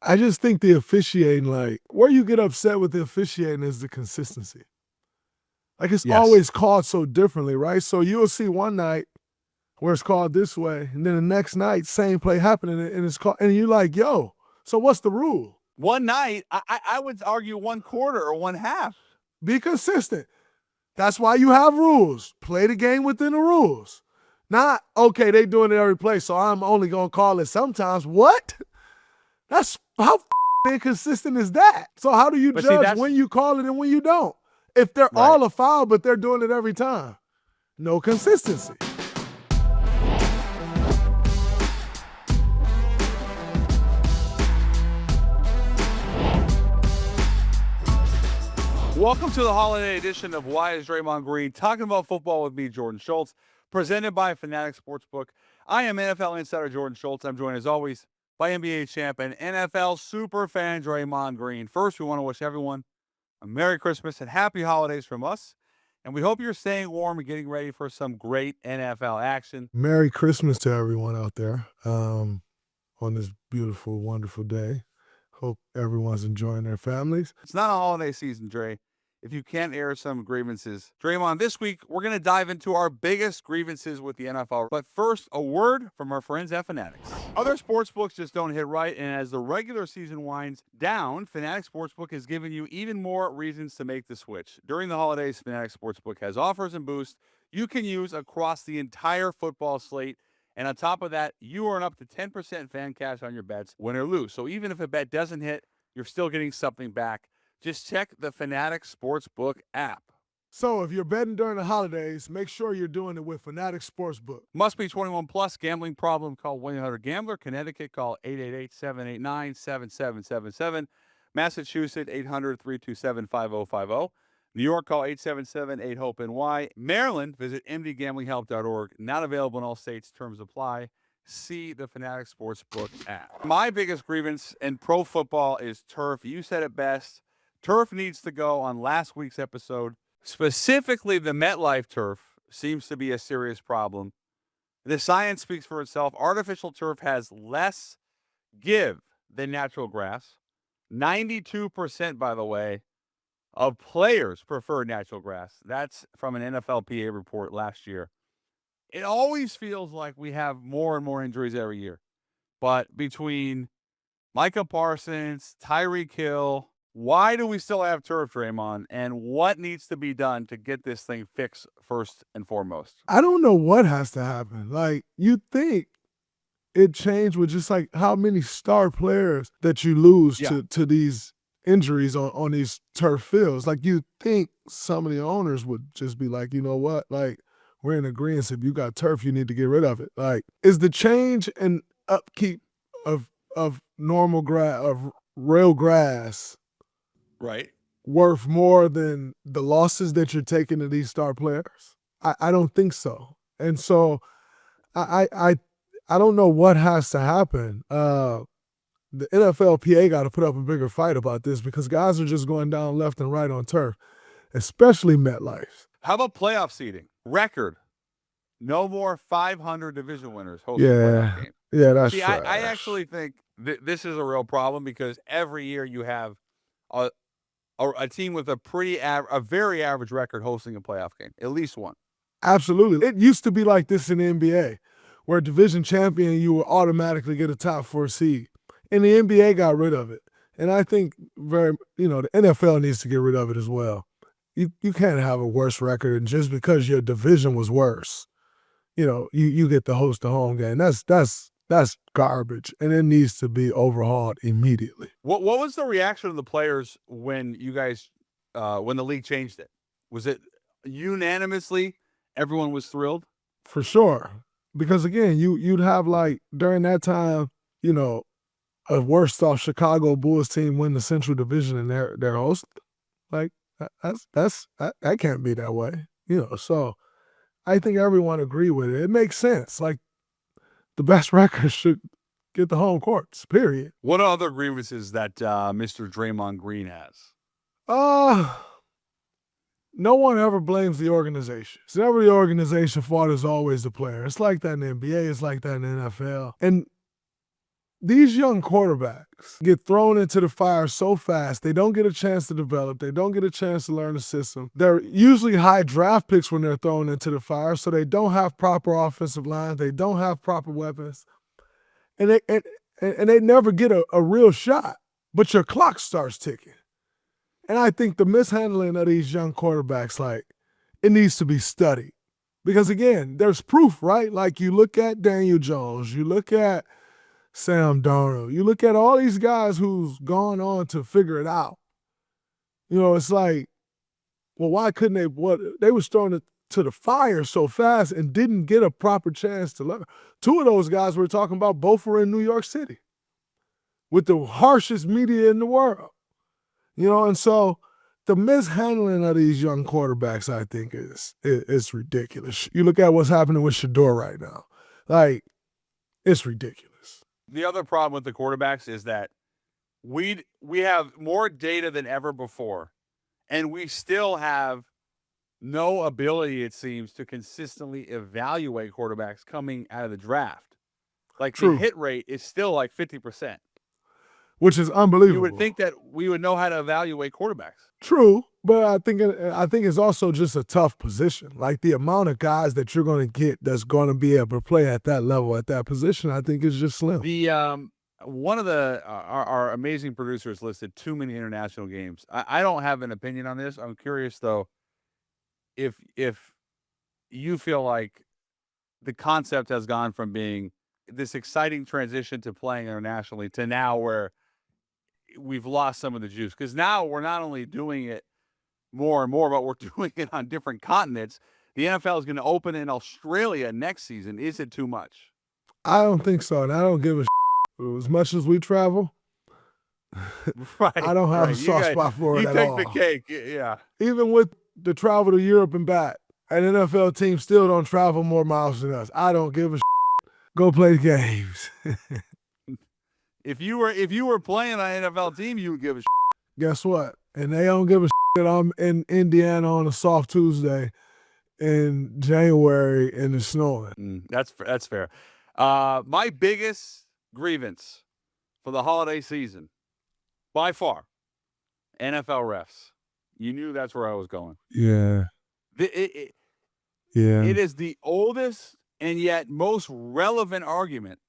I just think the officiating, like, where you get upset with the officiating is the consistency. Like, it's Yes. always called so differently, right? So you'll see one night where it's called this way, and then the next night, same play happening, and it's called, and you're like, yo, so what's the rule? One night, I would argue one quarter or one half. Be consistent. That's why you have rules. Play the game within the rules. Not, okay, they doing it every play, so I'm only going to call it sometimes. What? That's how inconsistent is that? So how do you judge when you call it and when you don't? If they're all a foul, but they're doing it every time. No consistency. Welcome to the holiday edition of Why is Draymond Green? Talking about football with me, Jordan Schultz, presented by Fanatics Sportsbook. I am NFL insider Jordan Schultz. I'm joined as always by NBA champ and NFL super fan Draymond Green. First, we want to wish everyone a Merry Christmas and Happy Holidays from us. And we hope you're staying warm and getting ready for some great NFL action. Merry Christmas to everyone out there on this beautiful, wonderful day. Hope everyone's enjoying their families. It's not a holiday season, Dre, if you can't air some grievances. Draymond, this week, we're going to dive into our biggest grievances with the NFL. But first, a word from our friends at Fanatics. Other sportsbooks just don't hit right, and as the regular season winds down, Fanatics Sportsbook is giving you even more reasons to make the switch. During the holidays, Fanatics Sportsbook has offers and boosts you can use across the entire football slate. And on top of that, you earn up to 10% fan cash on your bets, win or lose. So even if a bet doesn't hit, you're still getting something back. Just check the Fanatics Sportsbook app. So if you're betting during the holidays, make sure you're doing it with Fanatics Sportsbook. Must be 21 plus. Gambling problem, call 1-800-GAMBLER. Connecticut, call 888-789-7777. Massachusetts, 800-327-5050. New York, call 877-8-HOPE-NY. Maryland, visit mdgamblinghelp.org. Not available in all states. Terms apply. See the Fanatics Sportsbook app. My biggest grievance in pro football is turf. You said it best. Turf needs to go on last week's episode. Specifically, the MetLife turf seems to be a serious problem. The science speaks for itself. Artificial turf has less give than natural grass. 92%, by the way, of players prefer natural grass. That's from an NFLPA report last year. It always feels like we have more and more injuries every year. But between Micah Parsons, Tyreek Hill, why do we still have turf, Draymond? And what needs to be done to get this thing fixed first and foremost? I don't know what has to happen. Like, you think it changed with just like how many star players that you lose to these injuries on these turf fields. Like, you think some of the owners would just be like, you know what, like, we're in agreement. If you got turf, you need to get rid of it. Like, is the change and upkeep of normal grass, of real grass, right, worth more than the losses that you're taking to these star players? I don't think so. And so I don't know what has to happen. The NFLPA got to put up a bigger fight about this because guys are just going down left and right on turf, especially MetLife. How about playoff seeding? Record. No more 500 division winners hosting a playoff game. Yeah, that's See, trash. I actually think this is a real problem because every year you have a team with a very average record hosting a playoff game, at least one. Absolutely. It used to be like this in the NBA, where division champion, you would automatically get a top 4 seed. And the NBA got rid of it. And I think the NFL needs to get rid of it as well. You can't have a worse record, and just because your division was worse, you get to host a home game. That's garbage, and it needs to be overhauled immediately. What was the reaction of the players when you guys when the league changed it? Was it unanimously everyone was thrilled? For sure, because again, you'd have, like, during that time, a worse off Chicago Bulls team win the Central Division and they're hosting. Like, that can't be that way, So I think everyone agree with it. It makes sense. Like, the best record should get the home courts, period. What other grievances that Mr. Draymond Green has? No one ever blames the organization. It's never the organization fault, is always the player. It's like that in the NBA. It's like that in the NFL. And these young quarterbacks get thrown into the fire so fast, they don't get a chance to develop, they don't get a chance to learn the system. They're usually high draft picks when they're thrown into the fire, so they don't have proper offensive lines, they don't have proper weapons, and they never get a real shot, but your clock starts ticking. And I think the mishandling of these young quarterbacks, like, it needs to be studied. Because again, there's proof, right? Like you look at Daniel Jones, you look at Sam Darnold, you look at all these guys who's gone on to figure it out. You know, it's like, well, why couldn't they? They was thrown to the fire so fast and didn't get a proper chance to learn. Two of those guys we're talking about, both were in New York City with the harshest media in the world. You know, and so the mishandling of these young quarterbacks, I think, is ridiculous. You look at what's happening with Shador right now. Like, it's ridiculous. The other problem with the quarterbacks is that we have more data than ever before, and we still have no ability, it seems, to consistently evaluate quarterbacks coming out of the draft. Like, True. the hit rate is still like 50%. Which is unbelievable. You would think that we would know how to evaluate quarterbacks. True, but I think it's also just a tough position. Like the amount of guys that you're going to get that's going to be able to play at that level, at that position, I think is just slim. The one of our amazing producers listed too many international games. I don't have an opinion on this. I'm curious though, if you feel like the concept has gone from being this exciting transition to playing internationally to now where we've lost some of the juice, because now we're not only doing it more and more, but we're doing it on different continents. The NFL is going to open in Australia next season. Is it too much? I don't think so, and I don't give a as much as we travel. Right, I don't have a soft spot for it at all. You take the cake, yeah. Even with the travel to Europe and back, an NFL team still don't travel more miles than us. I don't give a Go play the games. If you were playing on an NFL team, you would give a Guess what? And they don't give a that I'm in Indiana on a soft Tuesday in January and it's snowing. That's fair. My biggest grievance for the holiday season, by far, NFL refs. You knew that's where I was going. Yeah. It is the oldest and yet most relevant argument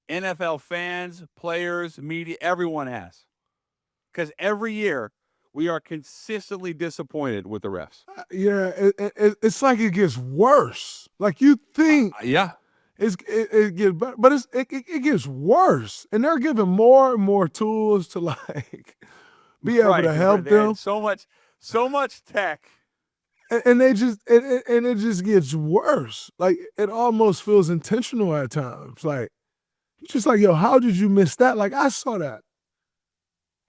NFL fans, players, media, everyone has. Because every year we are consistently disappointed with the refs. It's like it gets worse. Like you think it gets better, but it gets worse. And they're giving more and more tools to like be able to help them. So much tech. And they just and it just gets worse. Like it almost feels intentional at times. Like just like, yo, how did you miss that? Like I saw that.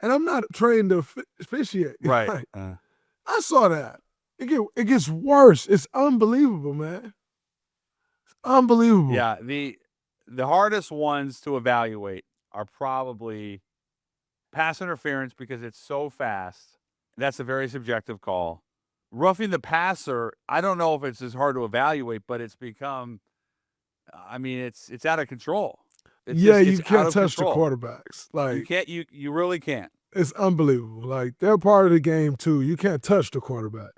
And I'm not trained to officiate. Right. Like, I saw that. It gets worse. It's unbelievable, man. It's unbelievable. Yeah, the hardest ones to evaluate are probably pass interference because it's so fast. That's a very subjective call. Roughing the passer, I don't know if it's as hard to evaluate, but it's become, I mean, it's out of control. You can't touch the quarterbacks. Like you can't. You really can't. It's unbelievable. Like they're part of the game too. You can't touch the quarterback.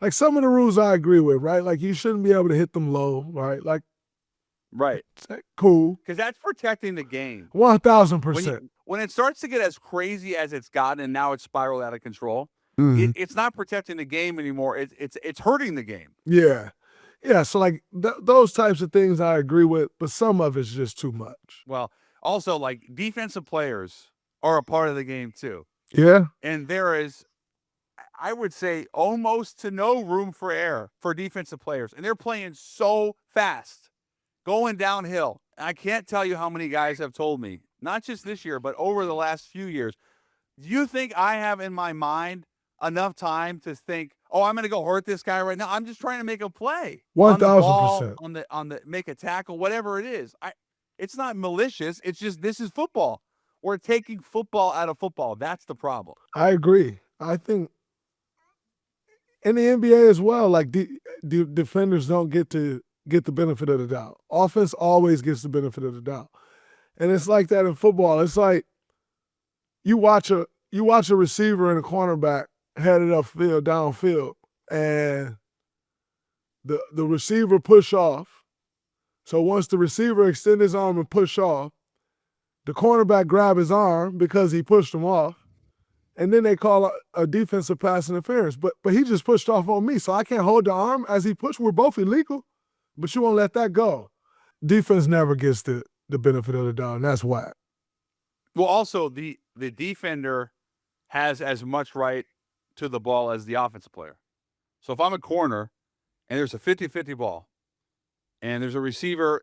Like some of the rules I agree with, right? Like you shouldn't be able to hit them low, right? Like, right, cool. Because that's protecting the game. 1000%. When it starts to get as crazy as it's gotten, and now it's spiraled out of control, it's not protecting the game anymore. It's hurting the game. Yeah. Yeah, so like those types of things I agree with, but some of it's just too much. Well, also like defensive players are a part of the game too. Yeah. And there is, I would say, almost to no room for error for defensive players. And they're playing so fast, going downhill. I can't tell you how many guys have told me, not just this year, but over the last few years, do you think I have in my mind enough time to think, oh, I'm going to go hurt this guy right now? I'm just trying to make a play. 1000%. On the make a tackle, whatever it is. It's not malicious. It's just this is football. We're taking football out of football. That's the problem. I agree. I think in the NBA as well, like the defenders don't get the benefit of the doubt. Offense always gets the benefit of the doubt. And it's like that in football. It's like you watch a receiver and a cornerback headed upfield, downfield, and the receiver push off. So once the receiver extend his arm and push off, the cornerback grab his arm because he pushed him off, and then they call a defensive pass interference. But he just pushed off on me, so I can't hold the arm as he pushed. We're both illegal, but you won't let that go. Defense never gets the benefit of the doubt, and that's whack. Well, also, the defender has as much right to the ball as the offensive player. So if I'm a corner and there's a 50-50 ball and there's a receiver,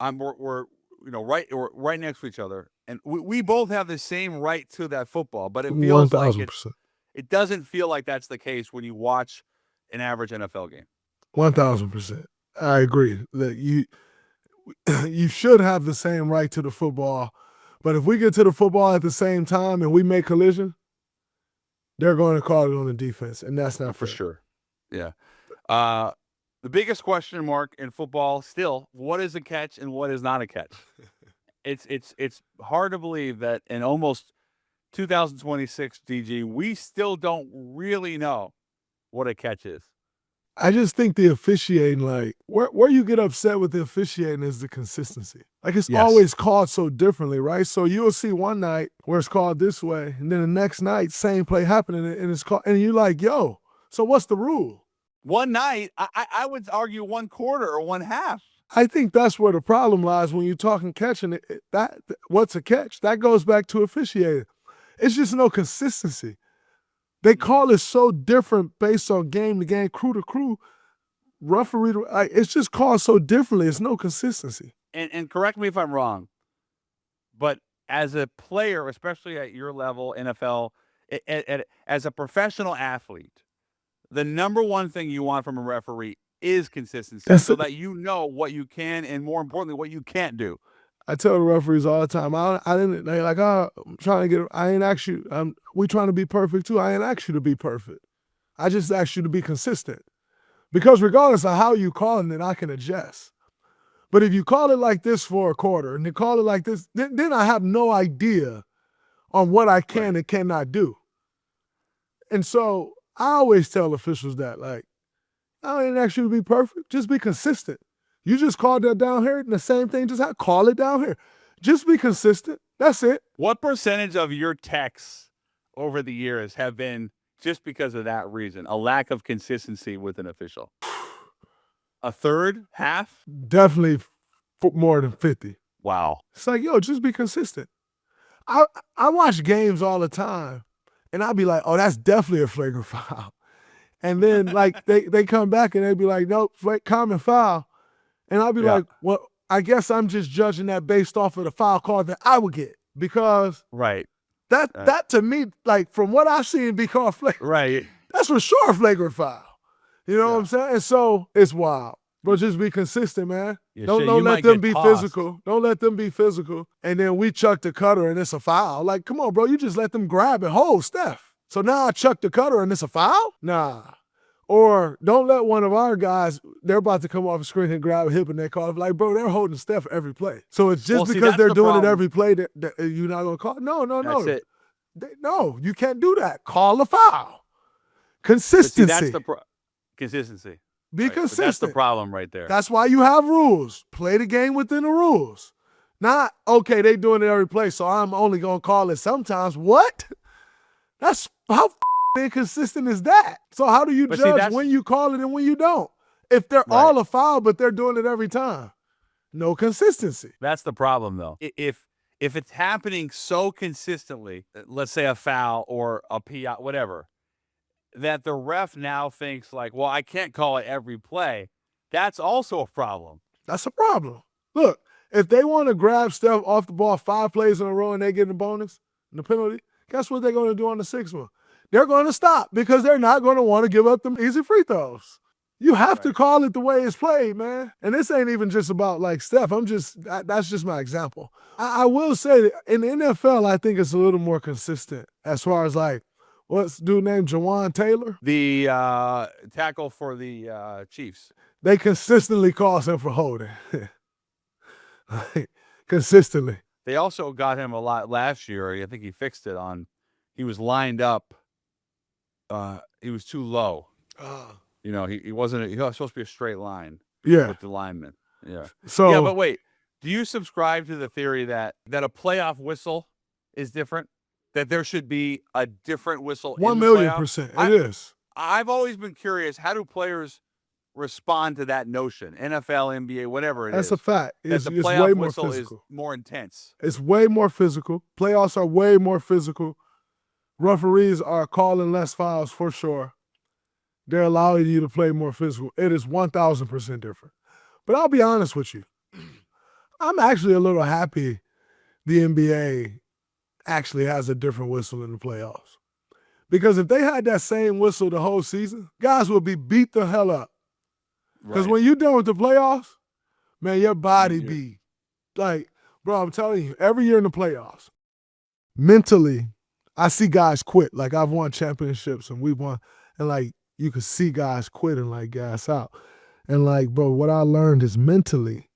we're right next to each other, and we both have the same right to that football, but it feels 1,000%. like it doesn't feel like that's the case when you watch an average NFL game. 1,000%. I agree that you should have the same right to the football, but if we get to the football at the same time and we make collision, they're going to call it on the defense, and that's not for fair. sure. Yeah. The biggest question mark in football still: what is a catch and what is not a catch? It's hard to believe that in almost 2026, DG, we still don't really know what a catch is. I just think the officiating, like, where you get upset with the officiating is the consistency. Like, it's always called so differently, right? So you'll see one night where it's called this way, and then the next night, same play happening, and it's called, and you're like, yo, so what's the rule? One night, I would argue one quarter or one half. I think that's where the problem lies when you're talking catching. What's a catch? That goes back to officiating. It's just no consistency. They call it so different based on game to game, crew to crew, referee to, it's just called so differently. It's no consistency. And correct me if I'm wrong, but as a player, especially at your level, NFL, as a professional athlete, the number one thing you want from a referee is consistency, so that you know what you can and, more importantly, what you can't do. I tell the referees all the time, they're like, I'm trying to I ain't ask you, we trying to be perfect too. I ain't asked you to be perfect. I just asked you to be consistent. Because regardless of how you call it, then I can adjust. But if you call it like this for a quarter and you call it like this, then I have no idea on what I can and cannot do. And so I always tell officials that, like, I ain't ask you to be perfect. Just be consistent. You just called that down here, and the same thing just happened. Call it down here. Just be consistent. That's it. What percentage of your texts over the years have been just because of that reason, a lack of consistency with an official? A third? Half? Definitely more than 50. Wow. It's like, yo, just be consistent. I watch games all the time, and I'll be like, oh, that's definitely a flagrant foul. And then, like, they come back, and they be like, nope, common foul. And I'll be like, well, I guess I'm just judging that based off of the foul call that I would get, because that to me, like, from what I've seen be called flagrant. Right. That's for sure a flagrant foul. You know what I'm saying? And so it's wild. Bro, just be consistent, man. Don't let them be physical. Don't let them be physical. And then we chuck the cutter and it's a foul. Like, come on, bro. You just let them grab and hold Steph. So now I chuck the cutter and it's a foul? Nah. Or don't let one of our guys, they're about to come off the screen and grab a hip and they call it. Like, bro, they're holding Steph every play. So it's just because they're doing it every play that you're not going to call? No. That's it. No, you can't do that. Call a foul. Consistency. That's the consistency. Be consistent. That's the problem right there. That's why you have rules. Play the game within the rules. Not, okay, they doing it every play, so I'm only going to call it sometimes. What? That's how inconsistent is that? So how do you judge when you call it and when you don't? If they're all a foul, but they're doing it every time. No consistency. That's the problem, though. If it's happening so consistently, let's say a foul or a PI, whatever, that the ref now thinks like, well, I can't call it every play, that's also a problem. That's a problem. Look, if they want to grab Steph off the ball 5 plays in a row and they get the bonus and the penalty, guess what they're going to do on the 6th one? They're going to stop because they're not going to want to give up them easy free throws. You have to call it the way it's played, man. And this ain't even just about like Steph. That's just my example. I will say that in the NFL, I think it's a little more consistent as far as like, what's the dude named Jawan Taylor? The tackle for the Chiefs. They consistently call him for holding. Consistently. They also got him a lot last year. I think he fixed it on. He was lined up. He was too low. He wasn't. He was supposed to be a straight line. Yeah. With the linemen. Yeah. So yeah, but wait. Do you subscribe to the theory that a playoff whistle is different? That there should be a different whistle? 1,000,000%. It is. I've always been curious. How do players respond to that notion? NFL, NBA, whatever it is. That's a fact. That the It's playoff way more whistle physical. is more intense. It's way more physical. Playoffs are way more physical. Referees are calling less fouls for sure. They're allowing you to play more physical. It is 1,000% different. But I'll be honest with you. I'm actually a little happy the NBA actually has a different whistle in the playoffs. Because if they had that same whistle the whole season, guys would be beat the hell up. Because when you're done with the playoffs, man, your body be like, bro, I'm telling you, every year in the playoffs, mentally, I see guys quit. Like, I've won championships and we won, and like, you could see guys quit and like gas out. And like, bro, what I learned is mentally,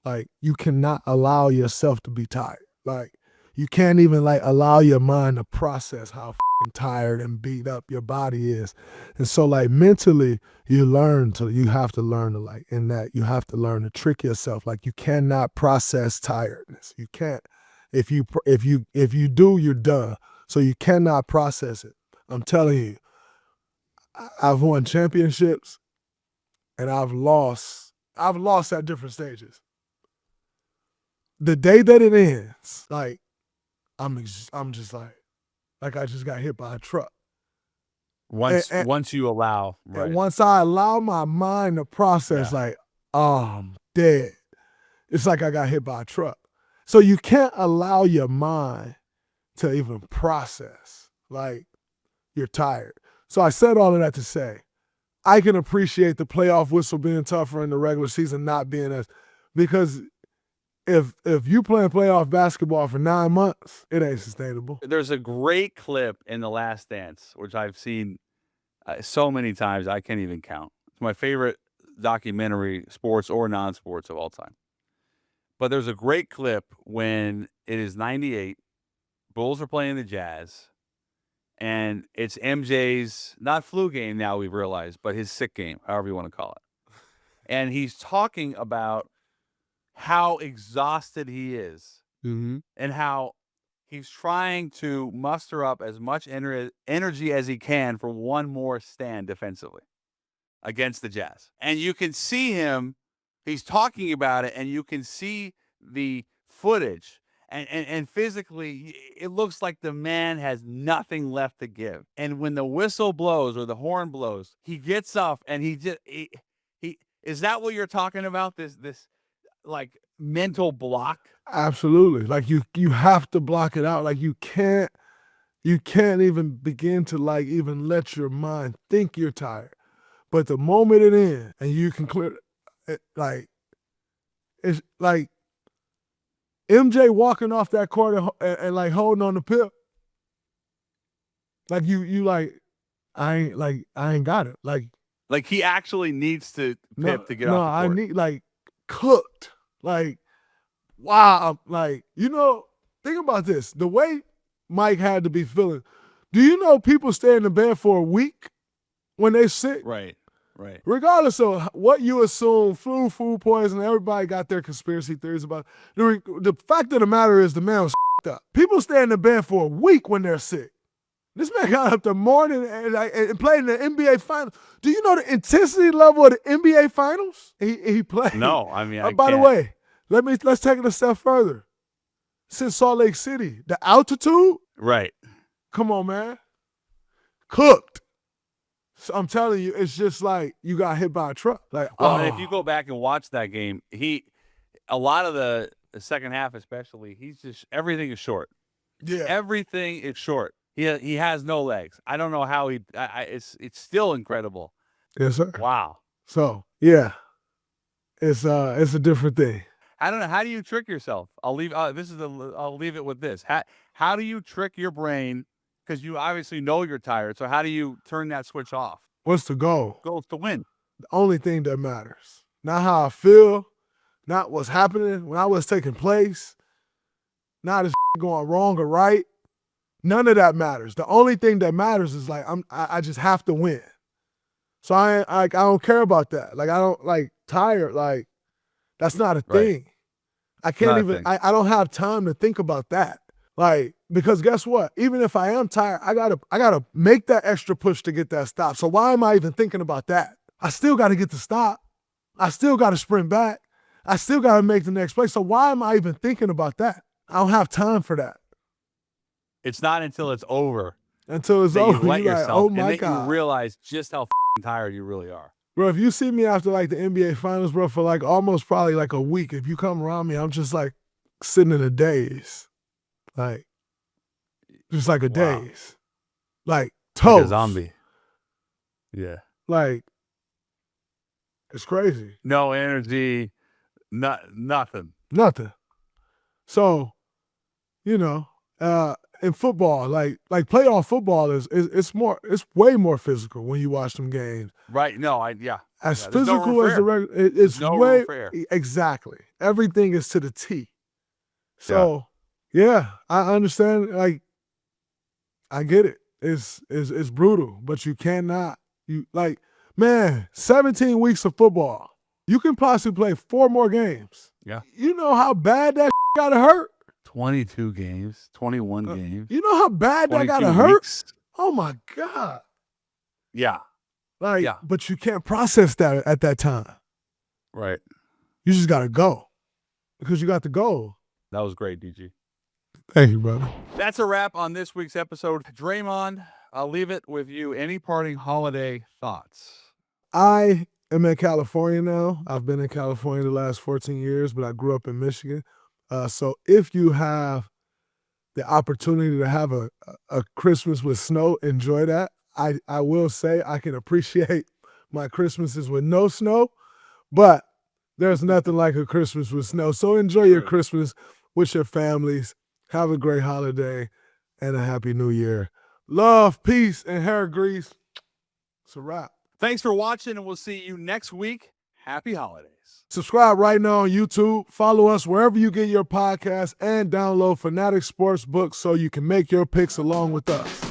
like, you cannot allow yourself to be tired. Like, you can't even like allow your mind to process how tired and beat up your body is. And so like mentally, you have to learn to like, in that you have to learn to trick yourself. Like, you cannot process tiredness. You can't. If you do, you're done. So you cannot process it. I'm telling you, I've won championships and I've lost at different stages. The day that it ends, like, I'm just like I just got hit by a truck. Once you allow, right. And once I allow my mind to process, like, oh, I'm dead. It's like I got hit by a truck. So you can't allow your mind to even process, like, you're tired. So I said all of that to say, I can appreciate the playoff whistle being tougher and the regular season not being as, because if you playing playoff basketball for 9 months, it ain't sustainable. There's a great clip in The Last Dance, which I've seen so many times I can't even count. It's my favorite documentary, sports or non-sports, of all time. But there's a great clip when it is 98, Bulls are playing the Jazz, and it's MJ's, not flu game now we've realized, but his sick game, however you want to call it. And he's talking about how exhausted he is, and how he's trying to muster up as much energy as he can for one more stand defensively against the Jazz. And you can see him, he's talking about it, and you can see the footage. And physically, it looks like the man has nothing left to give. And when the whistle blows or the horn blows, he gets up and he is that what you're talking about? This like mental block? Absolutely. Like you have to block it out. Like you can't even begin to like even let your mind think you're tired. But the moment it ends and you can clear it, like, it's like MJ walking off that court and like holding on the pip. Like you like, I ain't got it. Like he actually needs to pip to get off the court. I need, like, cooked. Like, wow. Like, think about this. The way Mike had to be feeling. Do you know people stay in the bed for a week when they're sick? Right. Regardless of what you assume, flu, food poisoning, everybody got their conspiracy theories about it. The fact of the matter is the man was up. People stay in the bed for a week when they're sick. This man got up the morning and played in the NBA Finals. Do you know the intensity level of the NBA Finals? He played. No, I mean, by the way, let's take it a step further. Since Salt Lake City, the altitude. Right. Come on, man. Cooked. So I'm telling you, it's just like you got hit by a truck. Like, and if you go back and watch that game, a lot of the second half especially, everything is short. Yeah. Everything is short. He has no legs. I don't know how it's still incredible. Yes, sir. Wow. So, yeah. It's a different thing. I don't know. How do you trick yourself? I'll leave it with this. How do you trick your brain? Because you obviously know you're tired. So how do you turn that switch off? What's the goal? Goal is to win. The only thing that matters. Not how I feel, not what's happening, when I was taking place. not is going wrong or right. None of that matters. The only thing that matters is like I just have to win. So I don't care about that. Like I don't like tired. Like that's not a thing. I can't even. I don't have time to think about that. Like because guess what? Even if I am tired, I gotta make that extra push to get that stop. So why am I even thinking about that? I still got to get the stop. I still got to sprint back. I still got to make the next play. So why am I even thinking about that? I don't have time for that. It's not until it's over. Until it's over, you let you're yourself, like, oh my and then God. you realize just how tired you really are. Bro, if you see me after like the NBA Finals, bro, for like almost probably like a week, if you come around me, I'm just like sitting in a daze. Like, just like a daze. Like, toast. Like a zombie. Yeah. Like, it's crazy. No energy, nothing. Nothing. So, you know, in football, like playoff football it's way more physical when you watch them games. Right. No, As physical as the regular, it's way exactly. Everything is to the T. So yeah, I understand. Like, I get it. It's brutal, but you cannot. Man, 17 weeks of football. You can possibly play 4 more games. Yeah. You know how bad that gotta hurt? 22 games, 21 games. You know how bad that gotta hurt? Oh my God. Yeah. But you can't process that at that time. Right. You just gotta go. Because you got the goal. That was great, DG. Thank you, brother. That's a wrap on this week's episode. Draymond, I'll leave it with you. Any parting holiday thoughts? I am in California now. I've been in California the last 14 years, but I grew up in Michigan. So if you have the opportunity to have a Christmas with snow, enjoy that. I will say I can appreciate my Christmases with no snow, but there's nothing like a Christmas with snow. So enjoy your Christmas with your families. Have a great holiday and a happy new year. Love, peace, and hair grease. It's a wrap. Thanks for watching, and we'll see you next week. Happy holidays. Subscribe right now on YouTube. Follow us wherever you get your podcasts and download Fanatics Sportsbook so you can make your picks along with us.